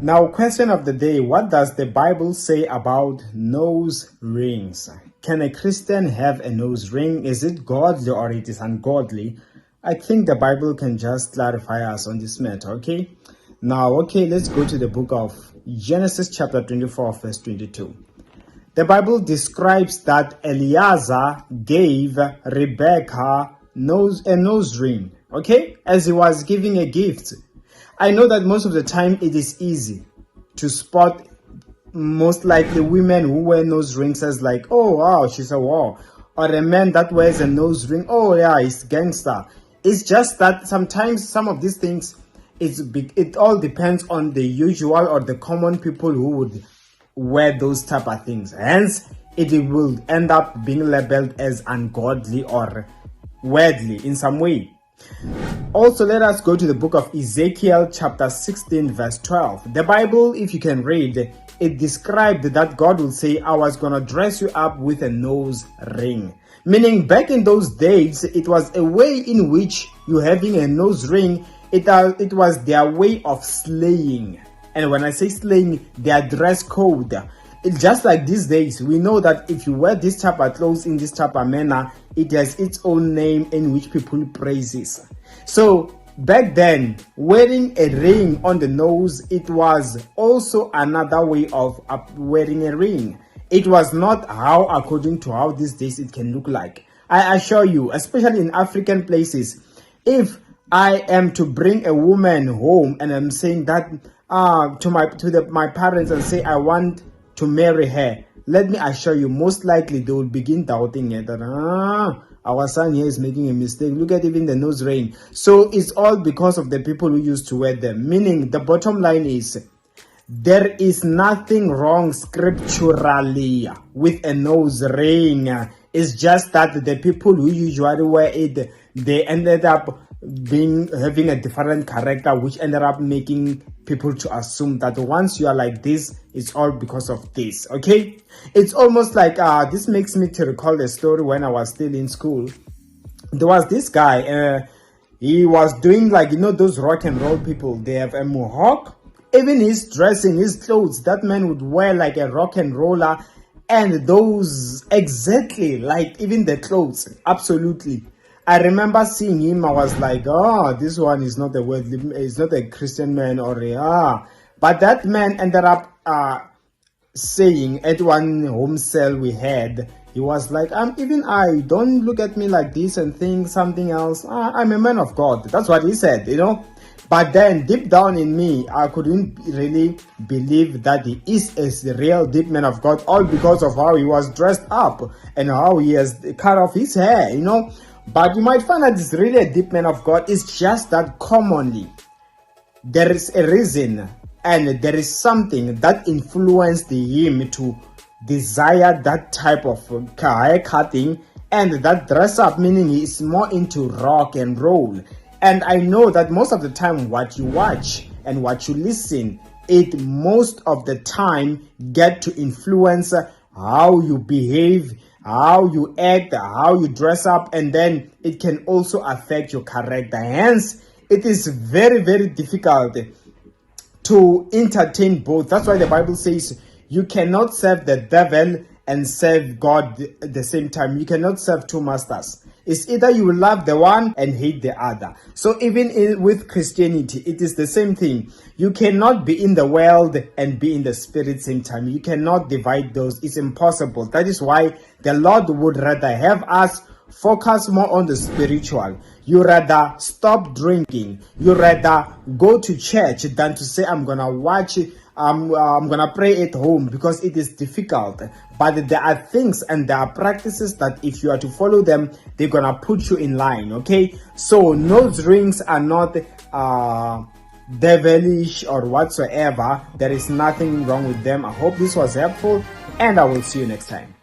Now, question of the day: what does the Bible say about nose rings? Can a Christian have a nose ring? Is it godly or it is ungodly? I think the Bible can just clarify us on this matter, okay? Now, let's go to the book of Genesis chapter 24, verse 22. The Bible describes that Eliezer gave Rebecca a nose ring, okay, as he was giving a gift. I know that most of the time it is easy to spot most likely women who wear nose rings as like, oh wow, she's a wow, or a man that wears a nose ring, oh yeah, he's gangster. It's just that sometimes some of these things, it all depends on the usual or the common people who would wear those type of things. Hence, it will end up being labeled as ungodly or worldly in some way. Also, let us go to the book of Ezekiel chapter 16 verse 12. The Bible, if you can read, it described that God will say, I was going to dress you up with a nose ring. Meaning back in those days, it was a way in which you having a nose ring, it was their way of slaying. And when I say slaying, their dress code. It's just like these days, we know that if you wear this type of clothes in this type of manner, it has its own name in which people praises. So back then, wearing a ring on the nose, it was also another way of wearing a ring. It was not how, according to how these days it can look like. I assure you, especially in African places, if I am to bring a woman home and I'm saying that to my parents and say I want to marry her, let me assure you, most likely they will begin doubting it. That our son here is making a mistake. Look at even the nose ring. So it's all because of the people who used to wear them. Meaning the bottom line is, there is nothing wrong scripturally with a nose ring. It's just that the people who usually wear it, they ended up having a different character, which ended up making people to assume that once you are like this, it's all because of this. Okay, it's almost like this makes me to recall a story when I was still in school. There was this guy, he was doing like, those rock and roll people, they have a mohawk. Even his dressing, his clothes, that man would wear like a rock and roller, and those exactly like even the clothes, absolutely. I remember seeing him, I was like, this one is not is not a Christian man or but that man ended up saying at one home cell we had, he was like, even I, don't look at me like this and think something else. I'm a man of God. That's what he said, But then deep down in me, I couldn't really believe that he is a real deep man of God, all because of how he was dressed up and how he has cut off his hair, But you might find that he's really a deep man of God. It's just that commonly there is a reason and there is something that influenced him to desire that type of hair cutting and that dress up, meaning he is more into rock and roll. And I know that most of the time what you watch and what you listen, it most of the time get to influence how you behave, how you act, how you dress up, and then it can also affect your character. Hence, it is very, very difficult to entertain both. That's why the Bible says you cannot serve the devil and serve God at the same time. You cannot serve two masters. It's either you love the one and hate the other. So even with Christianity, it is the same thing. You cannot be in the world and be in the spirit same time. You cannot divide those. It's impossible. That is why the Lord would rather have us focus more on the spiritual. You rather stop drinking. You rather go to church than to say, I'm going to watch it. I'm gonna pray at home, because it is difficult. But there are things and there are practices that if you are to follow them, they're gonna put you in line. Okay, so nose rings are not devilish or whatsoever. There is nothing wrong with them. I hope this was helpful, and I will see you next time.